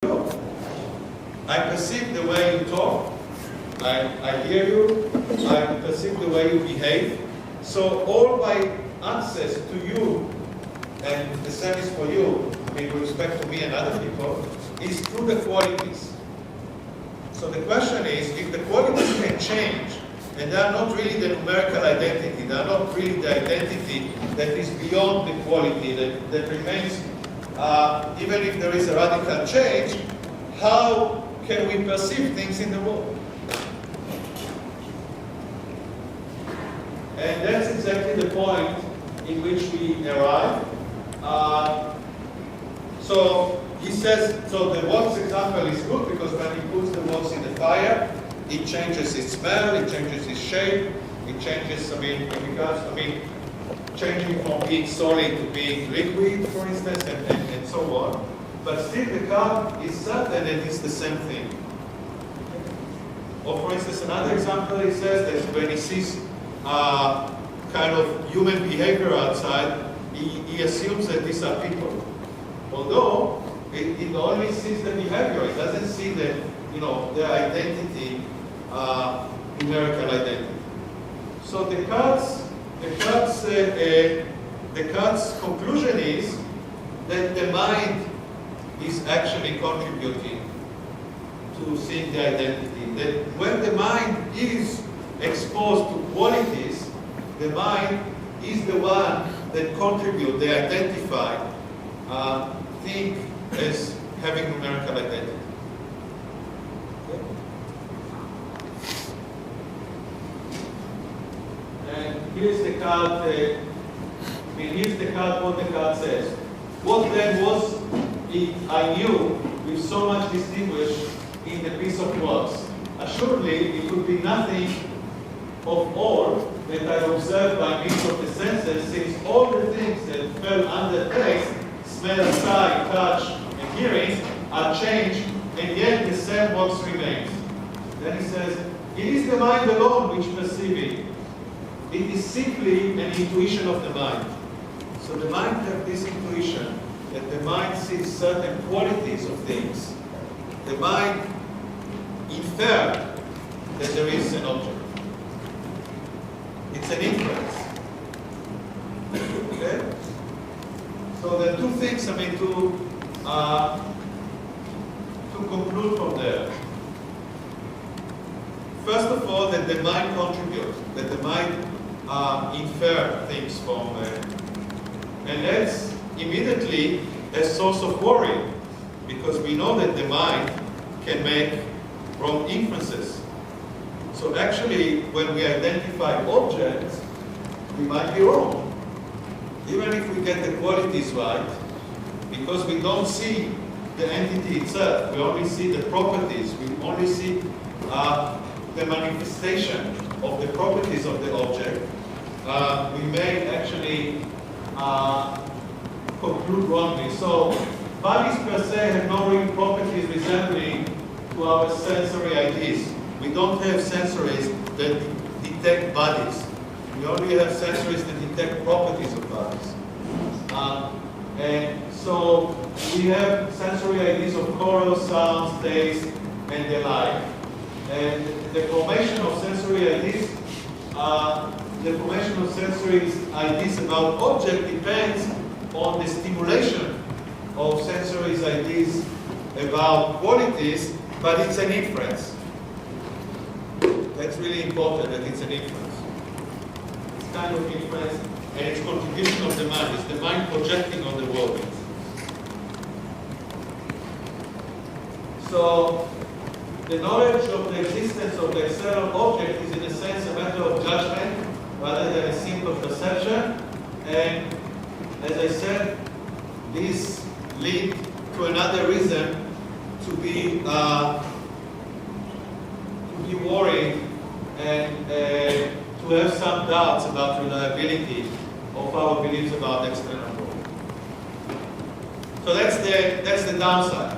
I perceive the way you talk, I hear you, I perceive the way you behave. So all my access to you, and the same is for you, with respect to me and other people, is through the qualities. So the question is, if the qualities can change, and they are not really the numerical identity, they are not really the identity that is beyond the quality, that remains, even if there is a radical change, how can we perceive things in the world? And that's exactly the point in which we arrive. So he says, so the wax example is good because when he puts the wax in the fire, it changes its smell, it changes its shape, it changes, it becomes, changing from being solid to being liquid, for instance, and so on. But still the car is certain that it's the same thing. Or for instance, another example, he says that when he sees kind of human behavior outside, he assumes that these are people. Although it only sees the behavior, it doesn't see the, their identity, numerical identity. So Descartes' conclusion is that the mind is actually contributing to seeing the identity. That when the mind is exposed to qualities, the mind is the one that contributes, they identify, think as having numerical identity. Okay? And here's Descartes, what Descartes says. What then was it I knew with so much distinguished in the piece of wax? Assuredly, it could be nothing of all that I observed by means of the senses, since all the things that fell under taste, smell, sight, touch, and hearing, are changed, and yet the same wax remains. Then he says, it is the mind alone which perceives it. It is simply an intuition of the mind. So the mind has this intuition that the mind sees certain qualities of things. The mind infers that there is an object. It's an inference. Okay? So there are two things, to conclude from there. First of all, that the mind contributes, that the mind infer things from, and that's immediately a source of worry, because we know that the mind can make wrong inferences. So actually, when we identify objects, we might be wrong. Even if we get the qualities right, because we don't see the entity itself, we only see the properties, we only see the manifestation of the properties of the object, we may actually conclude wrongly. So bodies per se have no real properties resembling to our sensory ideas. We don't have sensories that detect bodies. We only have sensories that detect properties of bodies. And so we have sensory ideas of color, sounds, taste, and the like. And the formation of sensory ideas, about object depends on the stimulation of sensory ideas about qualities, but it's an inference. That's really important, that it's an inference. It's kind of inference, and it's contribution of the mind. It's the mind projecting on the world. So, the knowledge of the existence of the external object is in a sense a matter of judgment rather than a simple perception. And as I said, this leads to another reason to be worried and to have some doubts about reliability of our beliefs about the external world. So that's the downside.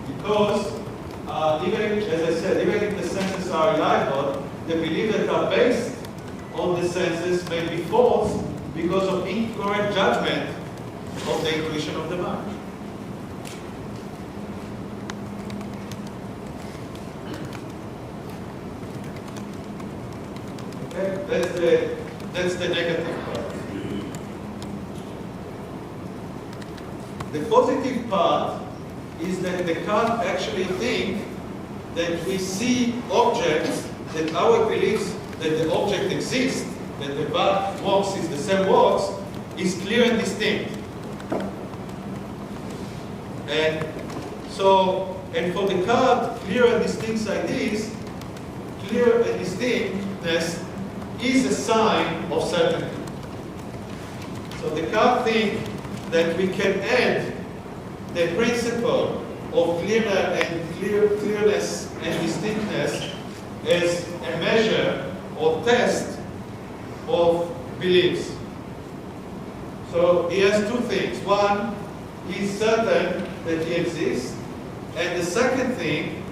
Because even, as I said, even if the senses are reliable, the beliefs that are based on the senses may be false because of incorrect judgment of the intuition of the mind. Okay, that's the negative part. The positive part is that Descartes actually thinks that we see objects, that our beliefs that the object exists, that the bat walks is the same walks, is clear and distinct. And so, and for Descartes, clear and distinct ideas, clear and distinctness is a sign of certainty. So Descartes thinks that we can add the principle of clearness and distinctness as a measure or test of beliefs. So he has two things. One, he's certain that he exists, and the second thing,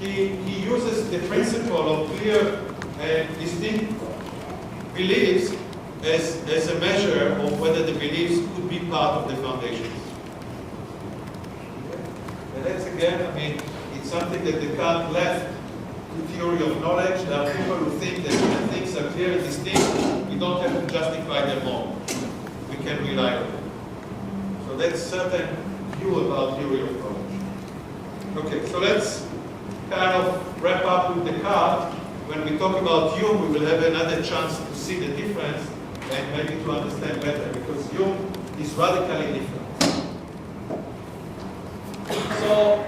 he uses the principle of clear and distinct beliefs as a measure of whether the beliefs could be part of the foundations. And that's again, I mean, it's something that Descartes left to theory of knowledge. There are people who think that when things are clear and distinct, we don't have to justify them more. We can rely on them. So that's certain view about theory of knowledge. Okay, so let's kind of wrap up with Descartes. When we talk about Hume, we will have another chance to see the difference and maybe to understand better, because Hume is radically different. So,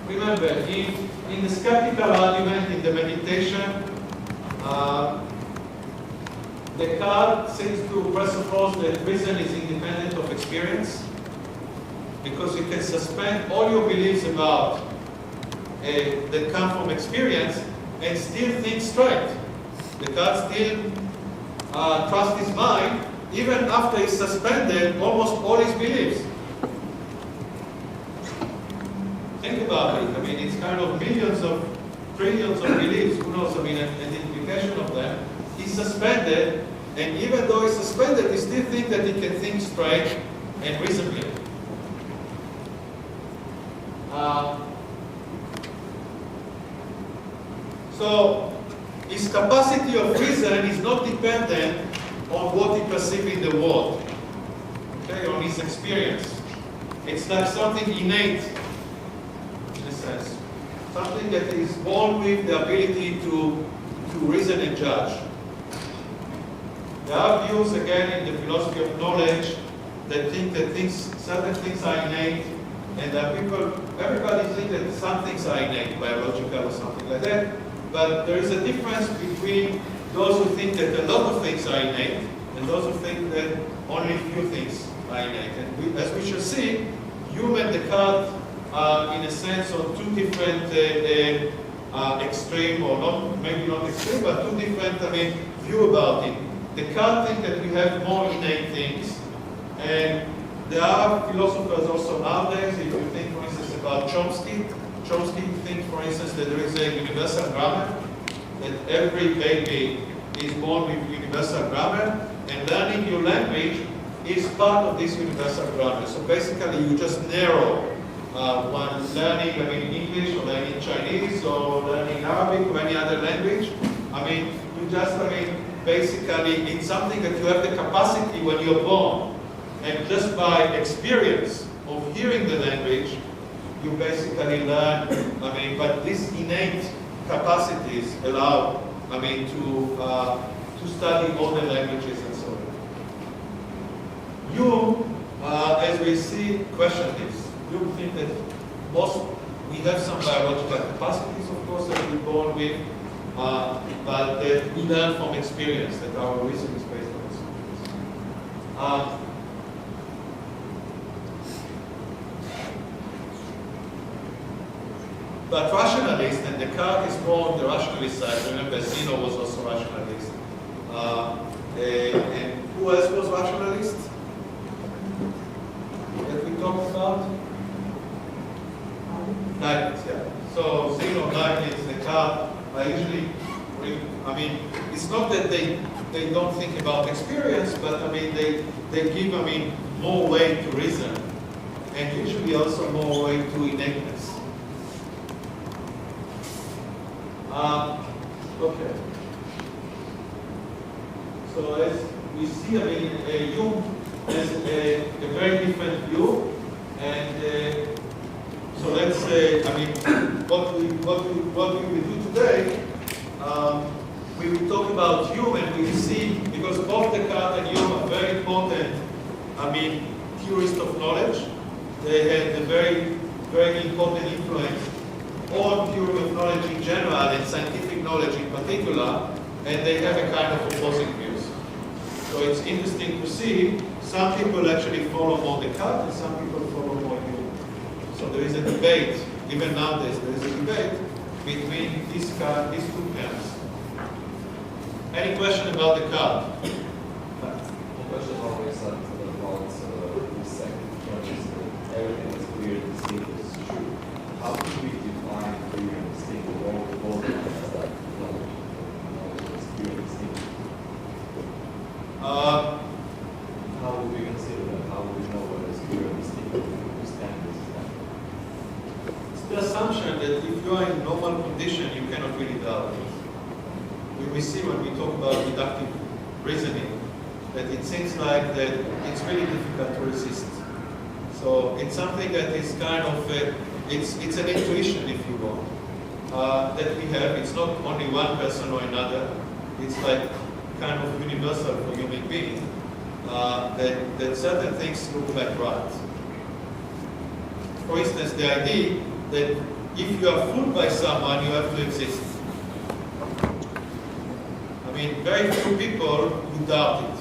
remember, in the skeptical argument, in the meditation, Descartes seems to presuppose that reason is independent of experience, because you can suspend all your beliefs about that come from experience and still think straight. Descartes still trusts his mind, even after he's suspended almost all his beliefs. Think about it. I mean, it's kind of millions of, trillions of beliefs. Who knows? I mean, an implication of them. He's suspended, and even though he's suspended, he still thinks that he can think straight and reasonably. So, his capacity of reason is not dependent on what he perceives in the world, okay, on his experience. It's like something innate, in a sense. Something that is born with the ability to reason and judge. There are views, again, in the philosophy of knowledge that think that certain things are innate, and that everybody thinks that some things are innate, biological or something like that. But there is a difference between those who think that a lot of things are innate and those who think that only few things are innate. And as we shall see, Hume and Descartes are, in a sense, on two different extreme, or not, maybe not extreme, but two different, view about it. Descartes thinks that we have more innate things, and there are philosophers also nowadays. If you think, for instance, about Chomsky thinks, for instance, that there is a universal grammar, that every baby is born with universal grammar, and learning your language is part of this universal grammar. So basically, you just narrow one learning, English, or learning Chinese, or learning Arabic, or any other language. You just, basically, it's something that you have the capacity when you're born, and just by experience of hearing the language, you basically learn, but these innate capacities allow, to study all the languages and so on. Hume, as we see, question this. Hume think that we have some biological capacities, of course, that we're born with, but that we learn from experience, that our reason is based on experience. But rationalist, and Descartes is more on the rationalist side. Remember, Zeno was also rationalist. And who else was rationalist that we talked about? Leibniz, yeah. So Zeno, Leibniz, Descartes are usually, it's not that they don't think about experience, but they give, more way to reason, and usually also more way to innateness. Okay. So as we see, I mean, Hume has a very different view, and so let's say, I mean, what we will do today, we will talk about Hume, and we will see, because both Descartes and Hume are very important, I mean, theorists of knowledge. They had a very, very important influence on theory of knowledge in general and scientific knowledge in particular, and they have a kind of opposing views. So it's interesting to see some people actually follow more Descartes and some people follow more Hume. So there is a debate, even nowadays, there is a debate between these two camps. Any question about Descartes? The question always about the second point is that everything is clear and distinct is true. How can we define clear and distinct both as that knowledge is clear and distinct? How would we consider that? How would we know what is clear and distinct? We stand this example. It's the assumption that if you are in normal condition, you cannot really doubt it. We see when we talk about deductive reasoning that it seems like that it's really difficult to resist. So it's something that is kind of, it's an intuition, if you want, that we have. It's not only one person or another. It's like kind of universal for human beings, that certain things look like right. For instance, the idea that if you are fooled by someone, you have to exist. I mean, very few people who doubt it,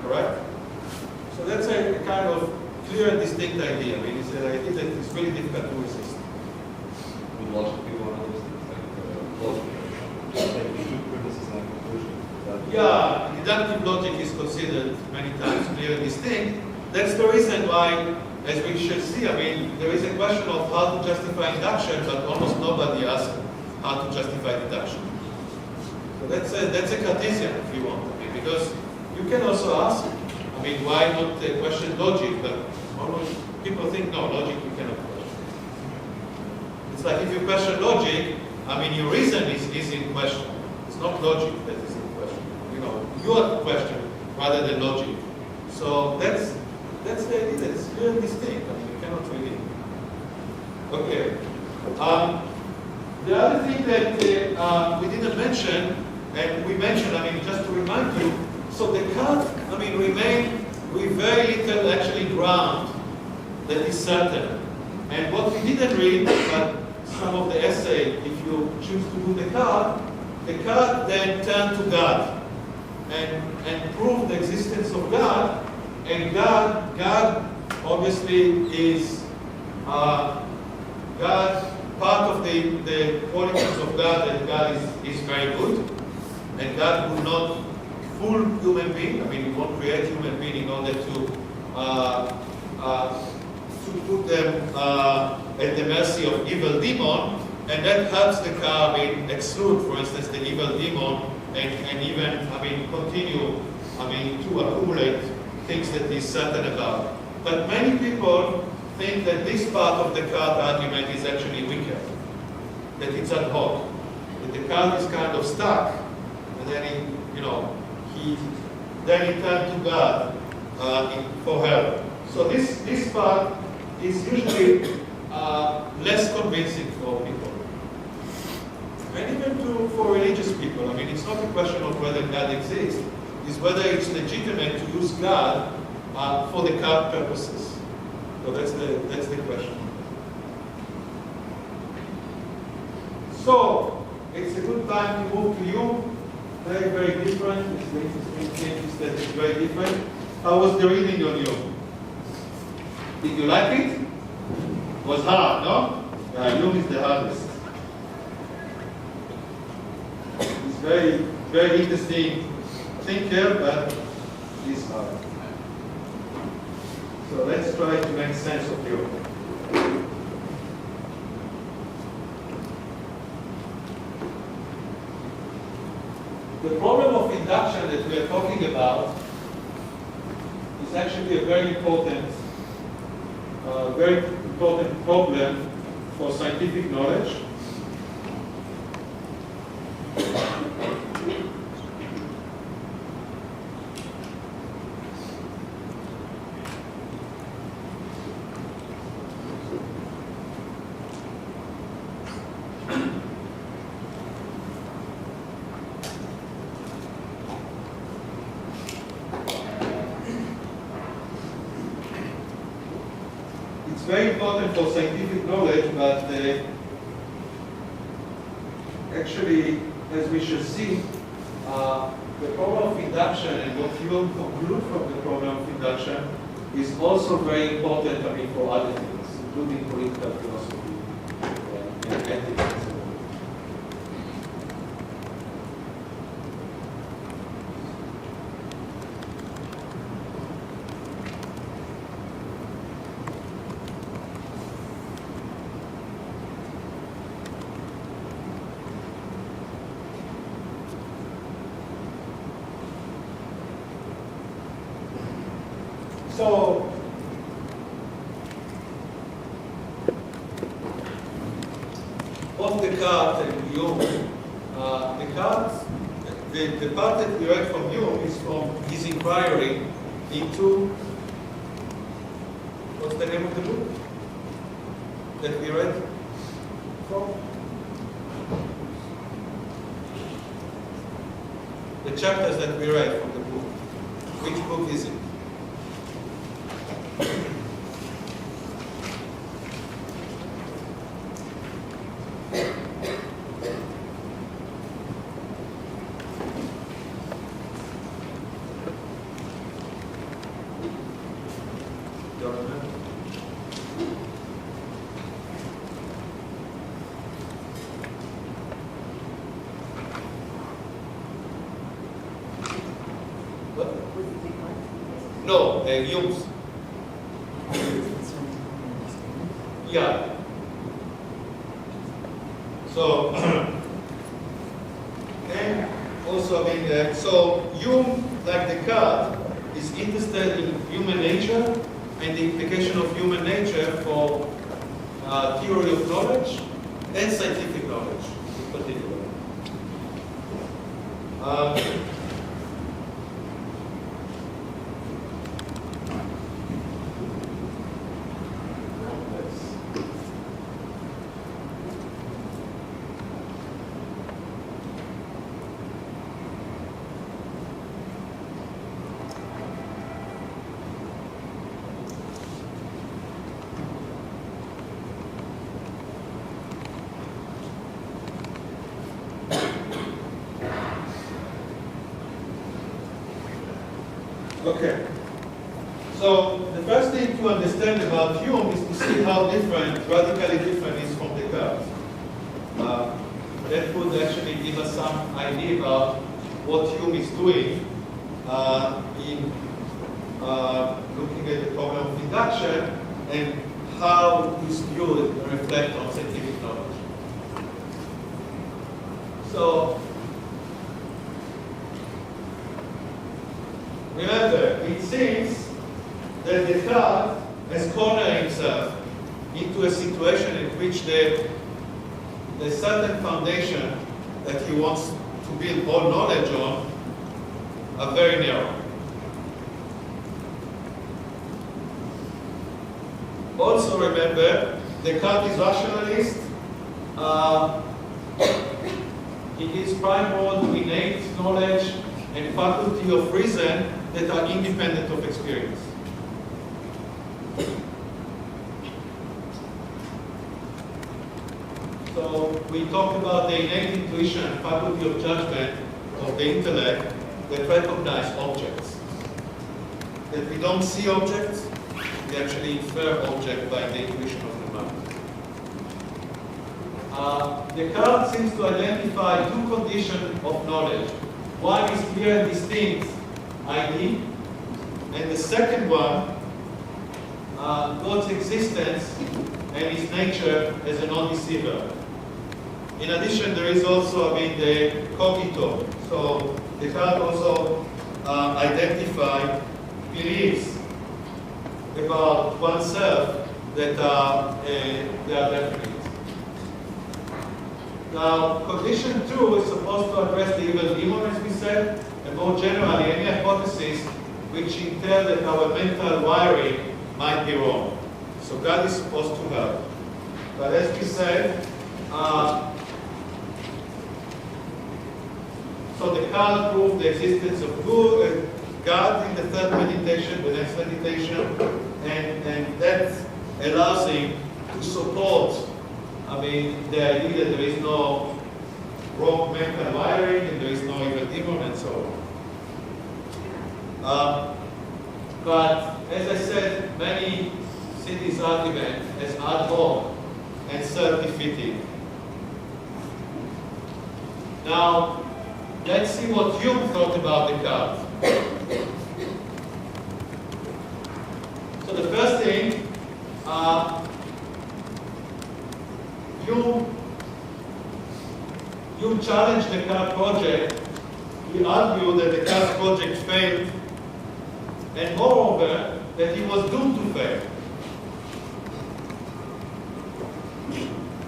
correct? So that's a kind of clear and distinct idea. I mean, it's an idea that is really difficult to resist. Would logic be one of those things, like logic? Like true premises and conclusion? Yeah, deductive logic is considered many times clear and distinct. That's the reason why, as we should see, I mean, there is a question of how to justify induction, but almost nobody asks how to justify deduction. So that's a Cartesian, if you want, I mean, because you can also ask, I mean, why not question logic? But almost people think, no, logic you cannot question. It's like if you question logic, I mean, your reason is in question. It's not logic that is in question. You know, you are the question rather than logic. So that's the idea. That's clear and distinct. I mean, you cannot really. Okay. The other thing that we didn't mention, and we mentioned, I mean, just to remind you, so Descartes, I mean, remained with very little actually ground that is certain. And what we didn't read, but some of the essay, if you choose to do Descartes then turned to God and proved the existence of God. And God obviously is God. Part of the qualities of God that God is very good, and God will not fool human being. I mean, He won't create human being in order to put them at the mercy of evil demon, and that helps the car, I mean, exclude, for instance, the evil demon, and even, I mean, continue, I mean, to accumulate things that he's certain about. But many people think that this part of the Descartes argument is actually weaker, that it's ad hoc, that Descartes is kind of stuck, and then he turned to God for help. So this part is usually less convincing for people, and even for religious people. I mean, it's not a question of whether God exists; it's whether it's legitimate to use God for the Descartes purposes. So that's the question. So it's a good time to move to you. Very, very different. It's the interesting thing is that it's very different. How was the reading on you? Did you like it? It was hard, no? Hume is the hardest. It's very, very interesting thinker, but it's hard. So let's try to make sense of you. The problem of induction that we are talking about is actually a very important problem for scientific knowledge. It's very important for scientific knowledge, but actually, as we shall see, the problem of induction and what you will conclude from the problem of induction is also very important, for other things, including political philosophy and ethics and so on. So, of Descartes and Hume, Descartes, the part that we read from Hume is from his inquiry into, what's the name of the book that we read from? The chapters that we read from the book. Which book is it? No, Hume's. Yeah. So, and also so Hume, like Descartes, is interested in human nature and the implication of human nature for theory of knowledge and scientific knowledge in particular. Okay. So the first thing to understand about Hume is to see how different, radically different, is from Descartes. That would actually give us some idea about what Hume is doing in looking at the problem of induction and how his view reflects on scientific knowledge. So, remember, it seems that Descartes has cornered himself into a situation in which the certain foundation that he wants to build all knowledge on are very narrow. Also remember, Descartes is rationalist. It is primal to innate knowledge and faculty of reason that are independent of experience. So we talk about the innate intuition and faculty of judgment of the intellect that recognize objects. That we don't see objects, we actually infer objects by the intuition of the mind. Descartes seems to identify two conditions of knowledge. One is clear and distinct ID, and the second one, God's existence and his nature as a non-deceiver. In addition, there is also, the cogito. So Descartes also identified beliefs about oneself that they are definite. Now, condition 2 is supposed to address the evil demon, as we said, and more generally, any hypothesis which entail that our mental wiring might be wrong. So God is supposed to help. But as we said, so the card proved the existence of God in the third meditation, the next meditation, and that allows him to support, the idea that there is no wrong mental wiring and there is no evil demon and so on. But as I said, many see this argument as ad hoc and self-defeating. Now, let's see what Hume thought about the card. So the first thing, Hume challenged the card project. He argued that the card project failed, and moreover, that he was doomed to fail.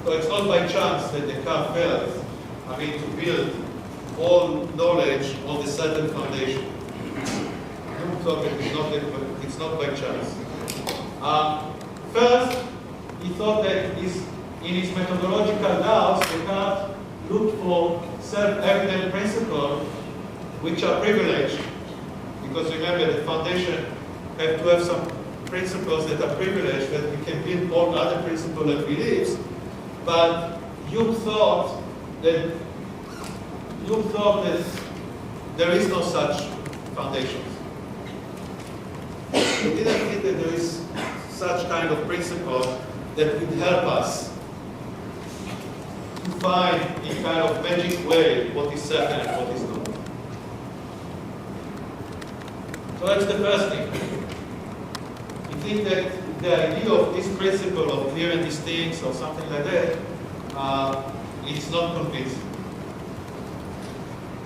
So it's not by chance that the card failed. To build all knowledge on the certain foundation. Hume thought that it's not by chance. First, he thought that in his methodological doubts, Descartes looked for self-evident principles which are privileged. Because remember, the foundation have to have some principles that are privileged, that we can build all other principles and beliefs. But Hume thought that there is no such foundations. He didn't think that there is such kind of principle that would help us to find in kind of magic way what is certain and what is not. So that's the first thing. You think that the idea of this principle of clear and distinct or something like that, it's not convincing.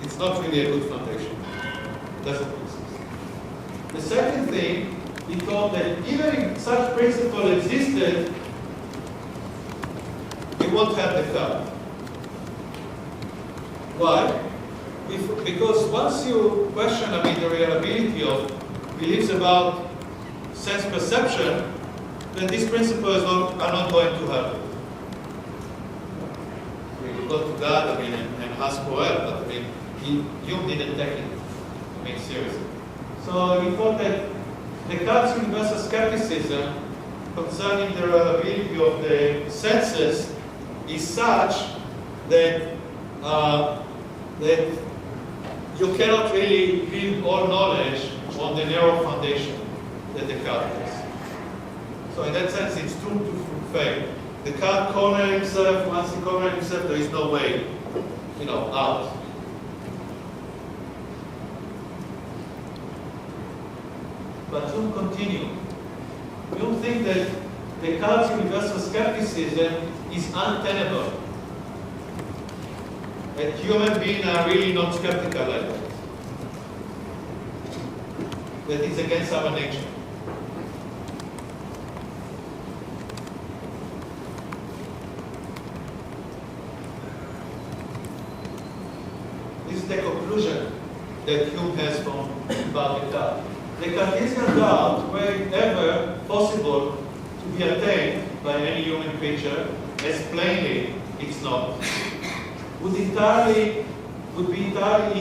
It's not really a good foundation. Doesn't make sense. The second thing, he thought that even if such principle existed, we won't have the card. Why? Because once you question the reliability of beliefs about sense perception, then these principles are not going to help. We go to God, and ask for help, but Hume didn't take it, seriously. So he thought that Descartes' universal skepticism concerning the reliability of the senses is such that that you cannot really build all knowledge on the narrow foundation that Descartes has. So in that sense, it's doomed to fail. Descartes cornered himself. Once he cornered himself, there is no way, out. But Hume continued. Hume think that Descartes' universal skepticism is untenable. That human beings are really not skeptical like that. That is against our nature. This is the conclusion that Hume has from about Descartes. The Cartesian doubt, wherever possible to be attained by any human creature, as plainly it's not, would be entirely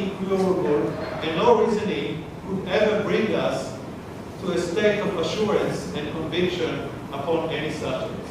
incurable, and no reasoning could ever bring us to a state of assurance and conviction upon any subject.